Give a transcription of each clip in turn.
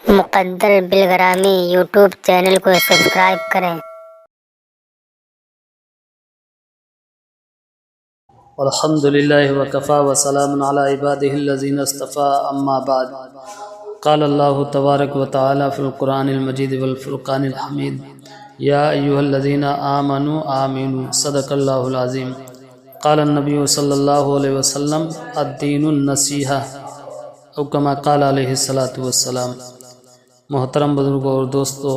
مقدر بالغرامی YouTube channel کو subscribe کریں۔ الحمد للہ وکفا وسلام علی عبادہ الذین اصطفیٰ اما بعد قال اللہ تبارک و تعالی فی القرآن المجید والفرقان الحمید یا ایہا الذین آمنوا آمنوا صدق اللہ العظیم قال النبی صلی اللہ علیہ وسلم الدین النصیحہ او کما قال علیہ الصلاۃ والسلام۔ محترم بزرگوں اور دوستو،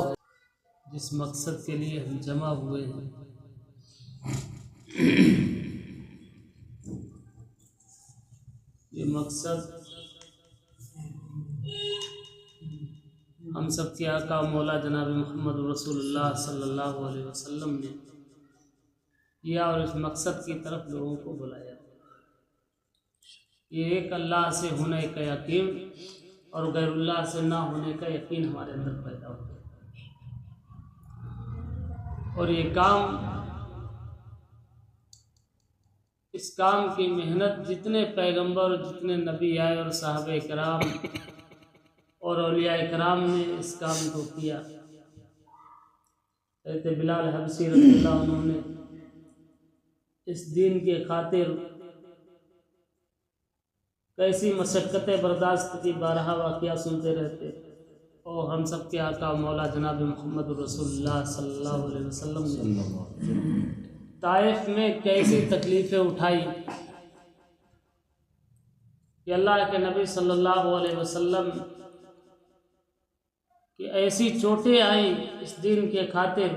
جس مقصد کے لیے ہم جمع ہوئے ہیں یہ مقصد ہم سب کے آقا مولا جناب محمد رسول اللہ صلی اللہ علیہ وسلم نے کیا اور اس مقصد کی طرف لوگوں کو بلایا۔ یہ ایک اللہ سے ہونے کا یقین اور غیر اللہ سے نہ ہونے کا یقین ہمارے اندر پیدا ہو گیا، اور یہ کام، اس کام کی محنت جتنے پیغمبر، جتنے نبی آئے اور صحابہ کرام اور اولیاء کرام نے اس کام کو کیا۔ حضرت بلال حبشی رضی اللہ عنہ نے اس دین کے خاطر کیسی مشقتیں برداشت کی، بارہا واقعہ سنتے رہتے، اور ہم سب کے آقا مولا جناب محمد رسول اللہ صلی اللہ علیہ وسلم نے طائف میں کیسی تکلیفیں اٹھائی کہ اللہ کے نبی صلی اللہ علیہ وسلم کی ایسی چوٹیں آئیں اس دین کے خاطر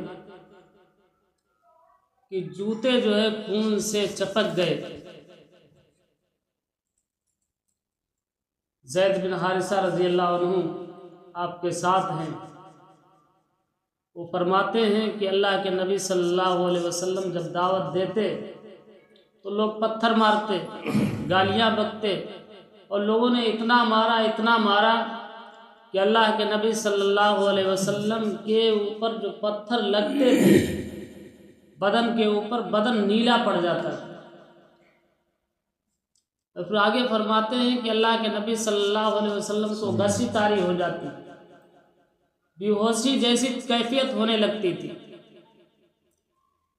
کہ جوتے جو ہے خون سے چپک گئے۔ زید بن حارثہ رضی اللہ عنہ آپ کے ساتھ ہیں، وہ فرماتے ہیں کہ اللہ کے نبی صلی اللہ علیہ وسلم جب دعوت دیتے تو لوگ پتھر مارتے، گالیاں بکتے، اور لوگوں نے اتنا مارا کہ اللہ کے نبی صلی اللہ علیہ وسلم کے اوپر جو پتھر لگتے تھے بدن کے اوپر، بدن نیلا پڑ جاتا تھا۔ اور پھر آگے فرماتے ہیں کہ اللہ کے نبی صلی اللہ علیہ وسلم کو غصی طاری ہو جاتی، بے ہوشی جیسی کیفیت ہونے لگتی تھی۔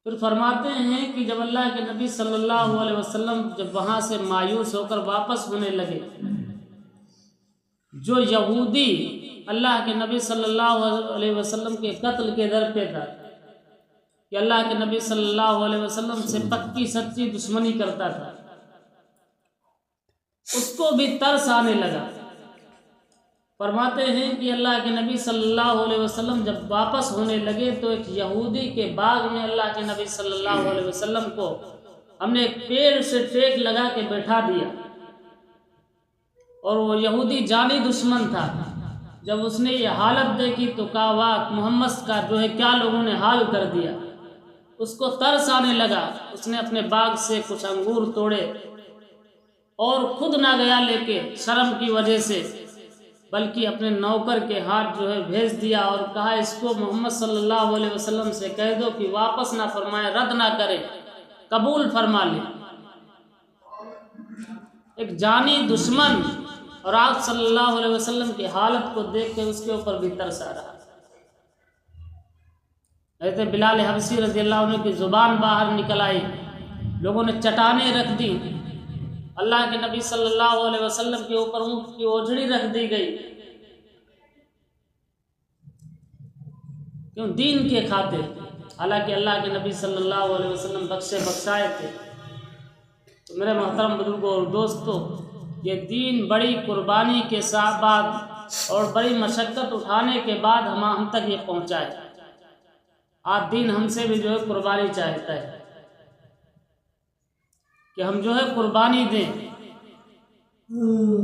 پھر فرماتے ہیں کہ جب اللہ کے نبی صلی اللہ علیہ وسلم جب وہاں سے مایوس ہو کر واپس ہونے لگے، جو یہودی اللہ کے نبی صلی اللہ علیہ وسلم کے قتل کے در پہ تھا، کہ اللہ کے نبی صلی اللہ علیہ وسلم سے پکی سچی دشمنی کرتا تھا، اس کو بھی ترس آنے لگا۔ فرماتے ہیں کہ اللہ کے نبی صلی اللہ علیہ وسلم جب واپس ہونے لگے تو ایک یہودی کے باغ میں اللہ کے نبی صلی اللہ علیہ وسلم کو ہم نے ایک پیڑ سے ٹیک لگا کے بیٹھا دیا، اور وہ یہودی جانی دشمن تھا۔ جب اس نے یہ حالت دیکھی تو کہا واہ، محمد کا جو ہے کیا لوگوں نے حال کر دیا۔ اس کو ترس آنے لگا، اس نے اپنے باغ سے کچھ انگور توڑے اور خود نہ گیا لے کے شرم کی وجہ سے، بلکہ اپنے نوکر کے ہاتھ جو ہے بھیج دیا اور کہا اس کو محمد صلی اللہ علیہ وسلم سے کہہ دو کہ واپس نہ فرمائے، رد نہ کرے، قبول فرما لے۔ ایک جانی دشمن، اور آپ صلی اللہ علیہ وسلم کی حالت کو دیکھ کے اس کے اوپر بھی ترس آ رہا۔ حضرت بلال حبشی رضی اللہ عنہ کی زبان باہر نکل آئی، لوگوں نے چٹانیں رکھ دی، اللہ کے نبی صلی اللہ علیہ وسلم کے اوپر اونٹ کی اوجڑی رکھ دی گئی، کیوں؟ دین کے خاطر۔ حالانکہ اللہ کے نبی صلی اللہ علیہ وسلم بخشے بخشائے تھے۔ تو میرے محترم بزرگوں اور دوستو، یہ دین بڑی قربانی کے ساتھ بعد اور بڑی مشقت اٹھانے کے بعد ہم تک یہ پہنچا ہے۔ آج دین ہم سے بھی جو ہے قربانی چاہتا ہے کہ ہم جو ہے قربانی دیں،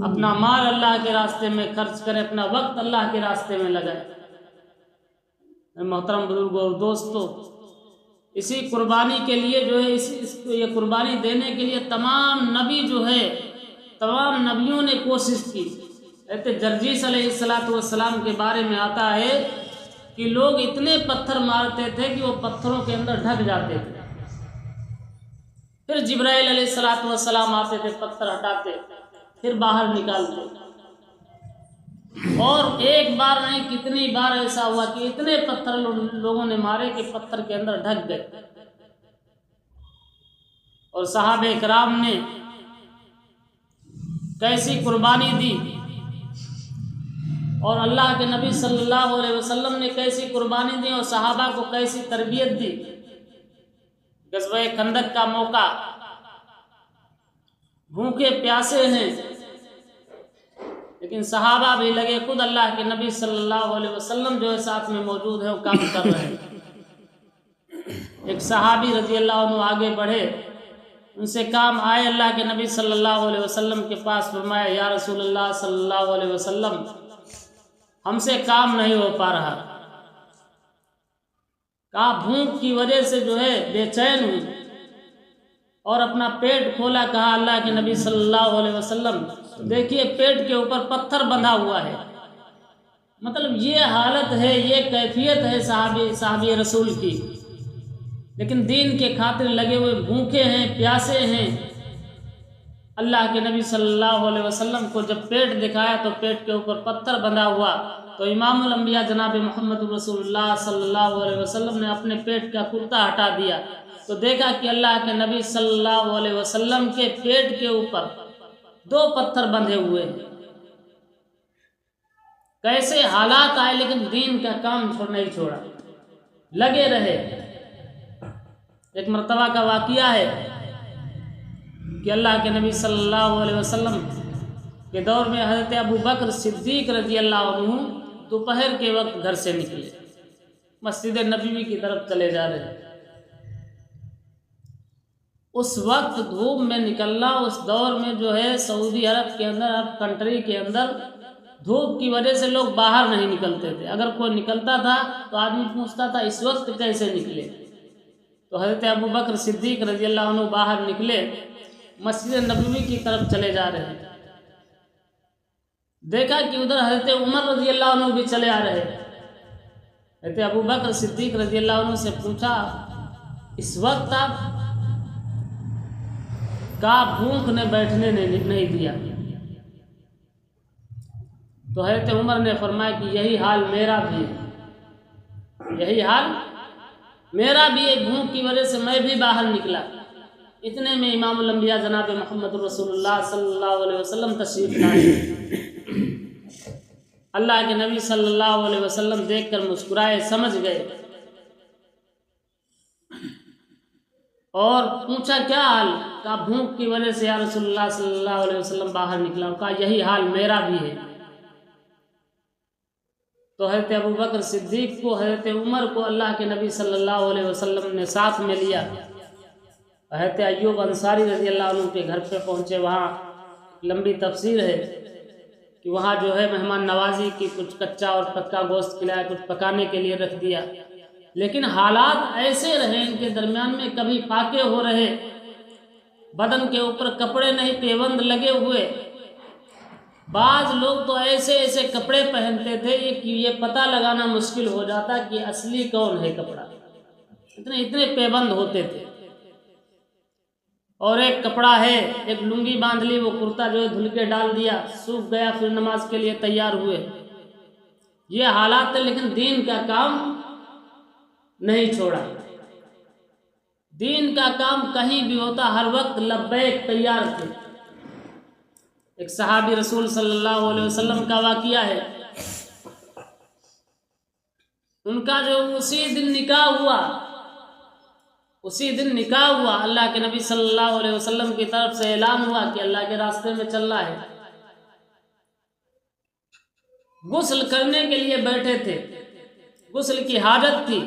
اپنا مال اللہ کے راستے میں خرچ کریں، اپنا وقت اللہ کے راستے میں لگائیں۔ محترم بزرگوں اور دوستو، اسی قربانی کے لیے جو ہے یہ قربانی دینے کے لیے تمام نبی جو ہے، تمام نبیوں نے کوشش کی۔ جرجیس علیہ السلام کے بارے میں آتا ہے کہ لوگ اتنے پتھر مارتے تھے کہ وہ پتھروں کے اندر ڈھک جاتے تھے، پھر جبرائیل علیہ السلام آتے تھے، پتھر ہٹاتے، پھر باہر نکالتے۔ اور ایک بار نہیں کتنی بار ایسا ہوا کہ اتنے پتھر لوگوں نے مارے کہ پتھر کے اندر ڈھک گئے، اور صحابہ کرام نے کیسی قربانی دی، اور اللہ کے نبی صلی اللہ علیہ وسلم نے کیسی قربانی دی، اور صحابہ کو کیسی تربیت دی۔ غزوہ خندق کا موقع، بھوکے پیاسے ہیں لیکن صحابہ بھی لگے، خود اللہ کے نبی صلی اللہ علیہ وسلم جو ہے ساتھ میں موجود ہیں، وہ کام کر رہے ہیں۔ ایک صحابی رضی اللہ عنہ آگے بڑھے، ان سے کام آئے اللہ کے نبی صلی اللہ علیہ وسلم کے پاس، فرمایا یا رسول اللہ صلی اللہ علیہ وسلم ہم سے کام نہیں ہو پا رہا، کہا بھوک کی وجہ سے جو ہے بے چین ہوں، اور اپنا پیٹ کھولا، کہا اللہ کے نبی صلی اللہ علیہ وسلم دیکھیے پیٹ کے اوپر پتھر بندھا ہوا ہے۔ مطلب یہ حالت ہے، یہ کیفیت ہے صحابی رسول کی، لیکن دین کے خاطر لگے ہوئے، بھوکے ہیں، پیاسے ہیں۔ اللہ کے نبی صلی اللہ علیہ وسلم کو جب پیٹ دکھایا تو پیٹ کے اوپر پتھر بندھا ہوا، تو امام الانبیاء جناب محمد رسول اللہ صلی اللہ علیہ وسلم نے اپنے پیٹ کا کرتا ہٹا دیا، تو دیکھا کہ اللہ کے نبی صلی اللہ علیہ وسلم کے پیٹ کے اوپر 2 پتھر بندھے ہوئے ہیں۔ کیسے حالات آئے لیکن دین کا کام نہیں چھوڑا، لگے رہے۔ ایک مرتبہ کا واقعہ ہے کہ اللہ کے نبی صلی اللہ علیہ وسلم کے دور میں حضرت ابو بکر صدیق رضی اللہ عنہ دوپہر کے وقت گھر سے نکلے، مسجد نبوی کی طرف چلے جا رہے ہیں۔ اس وقت دھوپ میں نکلنا، اس دور میں جو ہے سعودی عرب کے اندر، عرب کنٹری کے اندر دھوپ کی وجہ سے لوگ باہر نہیں نکلتے تھے۔ اگر کوئی نکلتا تھا تو آدمی پوچھتا تھا اس وقت کیسے نکلے، تو حضرت ابو بکر صدیق رضی اللہ عنہ باہر نکلے، مسجد نبوی کی طرف چلے جا رہے ہیں۔ دیکھا کہ ادھر حضرت عمر رضی اللہ عنہ بھی چلے آ رہے ہیں۔ حضرت ابو بکر صدیق رضی اللہ عنہ سے پوچھا اس وقت آپ کا بھوک نے بیٹھنے نہیں دیا، تو حضرت عمر نے فرمایا کہ یہی حال میرا بھی ہے، یہی حال میرا بھی ہے، بھوک کی وجہ سے میں بھی باہر نکلا۔ اتنے میں امام الانبیاء جناب محمد رسول اللہ صلی اللہ علیہ وسلم تشریف لائے۔ اللہ کے نبی صلی اللہ علیہ وسلم دیکھ کر مسکرائے، سمجھ گئے، اور پوچھا کیا حال؟ کہا بھوک کی وجہ سے یا رسول اللہ صلی اللہ علیہ وسلم باہر نکلا۔ کہا یہی حال میرا بھی ہے۔ تو حضرت ابو بکر صدیق کو، حضرت عمر کو اللہ کے نبی صلی اللہ علیہ وسلم نے ساتھ میں لیا۔ حضرت ایوب انصاری رضی اللہ عنہ کے گھر پہ پہنچے۔ وہاں لمبی تفسیر ہے کہ وہاں جو ہے مہمان نوازی کی، کچھ کچا اور پکا گوشت کھلایا، کچھ پکانے کے لیے رکھ دیا، لیکن حالات ایسے رہے ان کے درمیان میں، کبھی فاقے ہو رہے، بدن کے اوپر کپڑے نہیں، پیوند لگے ہوئے۔ بعض لوگ تو ایسے ایسے کپڑے پہنتے تھے کہ یہ پتہ لگانا مشکل ہو جاتا کہ اصلی کون ہے کپڑا، اتنے پیبند ہوتے تھے۔ اور ایک کپڑا ہے، ایک لنگی باندھ لی، وہ کرتا جو ہے دھل کے ڈال دیا، سوکھ گیا، پھر نماز کے لیے تیار ہوئے۔ یہ حالات تھے، لیکن دین کا کام نہیں چھوڑا۔ دین کا کام کہیں بھی ہوتا، ہر وقت لبیک تیار تھے۔ ایک صحابی رسول صلی اللہ علیہ وسلم کا واقعہ ہے، ان کا جو اسی دن نکاح ہوا، اللہ کے نبی صلی اللہ علیہ وسلم کی طرف سے اعلان ہوا کہ اللہ کے راستے میں چلنا ہے۔ غسل کرنے کے لیے بیٹھے تھے، غسل کی حاجت تھی،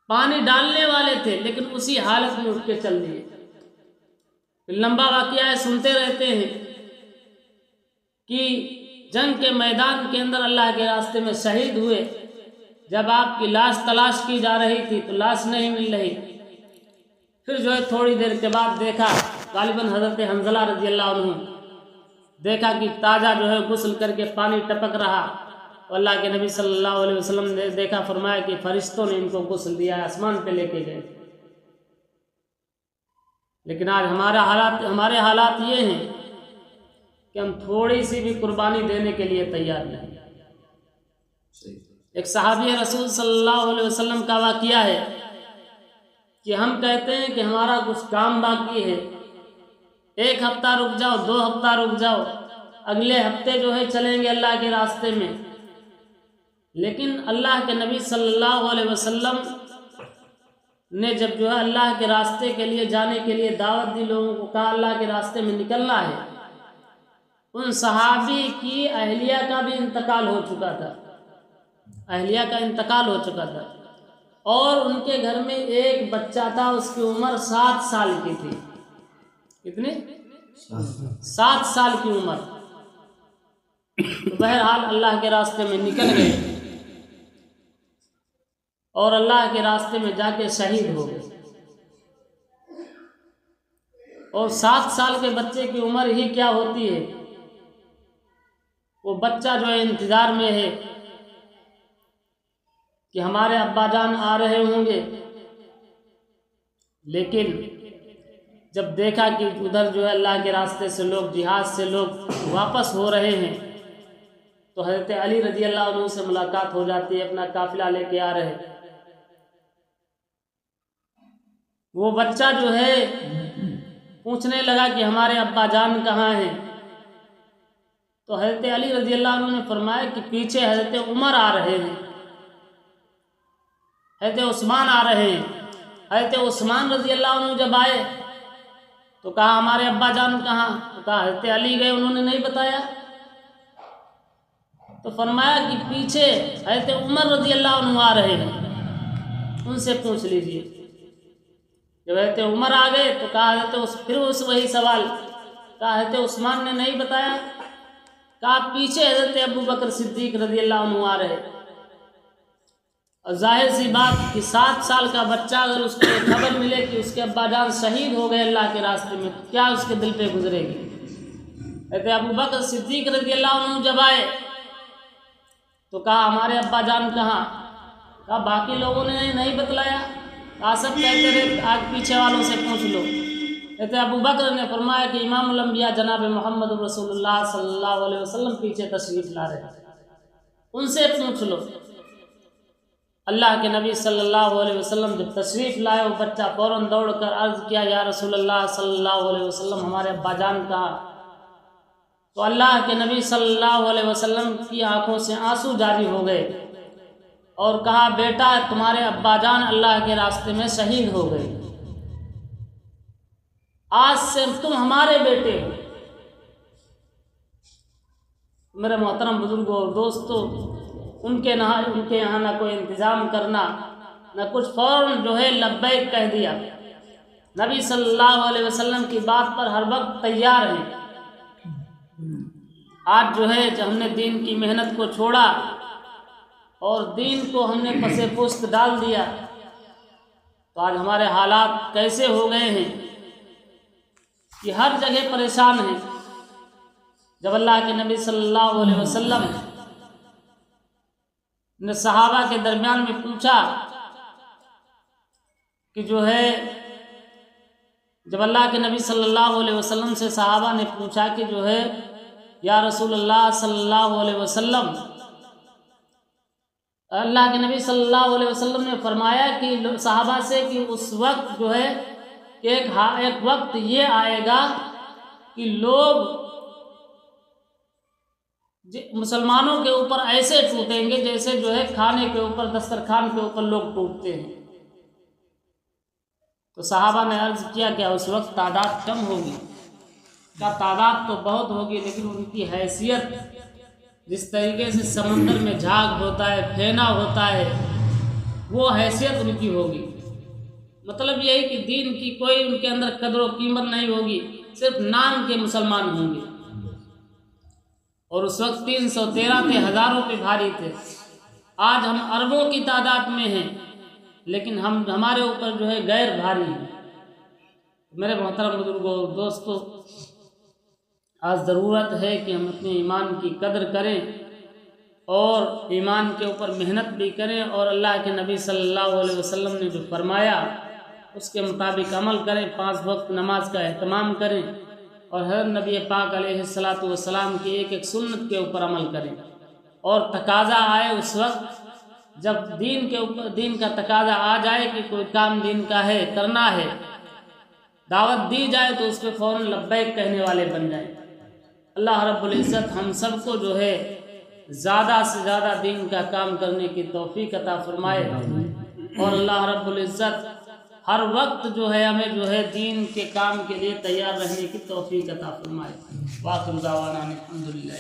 پانی ڈالنے والے تھے، لیکن اسی حالت میں اٹھ کے چل دیے۔ لمبا واقعہ ہے، سنتے رہتے ہیں کہ جنگ کے میدان کے اندر اللہ کے راستے میں شہید ہوئے۔ جب آپ کی لاش تلاش کی جا رہی تھی تو لاش نہیں مل رہی، پھر جو ہے تھوڑی دیر کے بعد دیکھا، غالباً حضرت حنظلہ رضی اللہ عنہ دیکھا کہ تازہ جو ہے غسل کر کے پانی ٹپک رہا، تو اللہ کے نبی صلی اللہ علیہ وسلم نے دیکھا، فرمایا کہ فرشتوں نے ان کو غسل دیا ہے، آسمان پہ لے کے گئے۔ لیکن آج ہمارے حالات یہ ہیں کہ ہم تھوڑی سی بھی قربانی دینے کے لیے تیار نہیں۔ ایک صحابی رسول صلی اللہ علیہ وسلم کا واقعہ ہے کہ ہم کہتے ہیں کہ ہمارا کچھ کام باقی ہے، 1 ہفتہ رک جاؤ، 2 ہفتہ رک جاؤ، اگلے ہفتے جو ہے چلیں گے اللہ کے راستے میں۔ لیکن اللہ کے نبی صلی اللہ علیہ وسلم نے جب جو ہے اللہ کے راستے کے لیے جانے کے لیے دعوت دی، لوگوں کو کہا اللہ کے راستے میں نکلنا ہے، ان صحابی کی اہلیہ کا بھی انتقال ہو چکا تھا، اہلیہ کا انتقال ہو چکا تھا، اور ان کے گھر میں ایک بچہ تھا، اس کی عمر 7 سال کی تھی۔ کتنی؟ 7 سال کی عمر۔ تو بہرحال اللہ کے راستے میں نکل گئے اور اللہ کے راستے میں جا کے شہید ہو گئے۔ اور 7 سال کے بچے کی عمر ہی کیا ہوتی ہے، وہ بچہ جو ہے انتظار میں ہے کہ ہمارے ابا جان آ رہے ہوں گے، لیکن جب دیکھا کہ ادھر جو ہے اللہ کے راستے سے لوگ، جہاد سے لوگ واپس ہو رہے ہیں، تو حضرت علی رضی اللہ عنہ سے ملاقات ہو جاتی ہے، اپنا قافلہ لے کے آ رہے۔ وہ بچہ جو ہے پوچھنے لگا کہ ہمارے ابا جان کہاں ہیں؟ تو حضرت علی رضی اللہ عنہ نے فرمایا کہ پیچھے حضرت عمر آ رہے ہیں، حضرت عثمان آ رہے ہیں۔ حضرت عثمان رضی اللہ عنہ جب آئے تو کہا ہمارے ابا جان کہاں؟ تو کہا حضرت علی گئے، انہوں نے نہیں بتایا۔ تو فرمایا کہ پیچھے حضرت عمر رضی اللہ عنہ آ رہے ہیں، ان سے پوچھ لیجئے۔ جب حضرت عمر آ گئے تو کہا پھر وہی سوال، کہا حضرت عثمان نے نہیں بتایا، کہا پیچھے حضرت ابو بکر صدیق رضی اللہ عنہ آ رہے۔ اور ظاہر سی بات کہ 7 سال کا بچہ اگر اس کو خبر ملے کہ اس کے ابا جان شہید ہو گئے اللہ کے راستے میں، تو کیا اس کے دل پہ گزرے گی؟ حضرت ابو بکر صدیق رضی اللہ عنہ جب آئے تو کہا ہمارے ابا جان کہاں؟ کہا باقی لوگوں نے نہیں بتلایا، کہا سب کہتے رہے، آج پیچھے والوں سے پوچھ لو۔ حضرت ابو بکر نے فرمایا کہ امام الانبیاء جناب محمد رسول اللہ صلی اللہ علیہ وسلم پیچھے تشریف لا رہے ہیں، ان سے پوچھ لو۔ اللہ کے نبی صلی اللہ علیہ وسلم جب تشریف لائے، وہ بچہ فوراً دوڑ کر عرض کیا یا رسول اللہ صلی اللہ علیہ وسلم، ہمارے ابا جان کہاں؟ تو اللہ کے نبی صلی اللہ علیہ وسلم کی آنکھوں سے آنسو جاری ہو گئے اور کہا بیٹا تمہارے ابا جان اللہ کے راستے میں شہید ہو گئے، آج سے تم ہمارے بیٹے ہو۔ میرے محترم بزرگوں اور دوستوں، ان کے یہاں نہ کوئی انتظام کرنا نہ کچھ، فوراً جو ہے لبیک کہہ دیا۔ نبی صلی اللہ علیہ وسلم کی بات پر ہر وقت تیار ہیں۔ آج جو ہے جب ہم نے دین کی محنت کو چھوڑا اور دین کو ہم نے پس پشت ڈال دیا، تو آج ہمارے حالات کیسے ہو گئے ہیں کہ ہر جگہ پریشان ہیں۔ جب اللہ کے نبی صلی اللہ علیہ وسلم نے صحابہ کے درمیان میں پوچھا کہ جو ہے، جب اللہ کے نبی صلی اللہ علیہ وسلم سے صحابہ نے پوچھا کہ جو ہے یا رسول اللہ صلی اللہ علیہ وسلم، اللہ کے نبی صلی اللہ علیہ وسلم نے فرمایا کہ صحابہ سے کہ اس وقت جو ہے کہ ایک وقت یہ آئے گا کہ لوگ مسلمانوں کے اوپر ایسے ٹوٹیں گے جیسے جو ہے کھانے کے اوپر، دسترخوان کے اوپر لوگ ٹوٹتے ہیں۔ تو صحابہ نے عرض کیا کہ اس وقت تعداد کم ہوگی؟ کا تعداد تو بہت ہوگی، لیکن ان کی حیثیت جس طریقے سے سمندر میں جھاگ ہوتا ہے، پھینا ہوتا ہے، وہ حیثیت ان کی ہوگی۔ مطلب یہ ہے کہ دین کی کوئی ان کے اندر قدر و قیمت نہیں ہوگی، صرف نام کے مسلمان ہوں گے۔ اور اس وقت 313 تھے، ہزاروں پہ بھاری تھے۔ آج ہم اربوں کی تعداد میں ہیں، لیکن ہمارے اوپر جو ہے غیر بھاری ہیں۔ میرے محترم بزرگوں اور دوستوں، آج ضرورت ہے کہ ہم اپنے ایمان کی قدر کریں اور ایمان کے اوپر محنت بھی کریں، اور اللہ کے نبی صلی اللہ علیہ وسلم نے جو فرمایا اس کے مطابق عمل کریں، 5 وقت نماز کا اہتمام کریں، اور حضرت نبی پاک علیہ الصلاۃ والسلام کی ایک ایک سنت کے اوپر عمل کریں، اور تقاضا آئے اس وقت جب دین کا تقاضا آ جائے کہ کوئی کام دین کا ہے، کرنا ہے، دعوت دی جائے تو اس پہ فوراً لبیک کہنے والے بن جائیں۔ اللہ رب العزت ہم سب کو جو ہے زیادہ سے زیادہ دین کا کام کرنے کی توفیق عطا فرمائے، اور اللہ رب العزت ہر وقت جو ہے ہمیں جو ہے دین کے کام کے لیے تیار رہنے کی توفیق عطا فرمائے۔ وآخر دعوانا الحمدللہ۔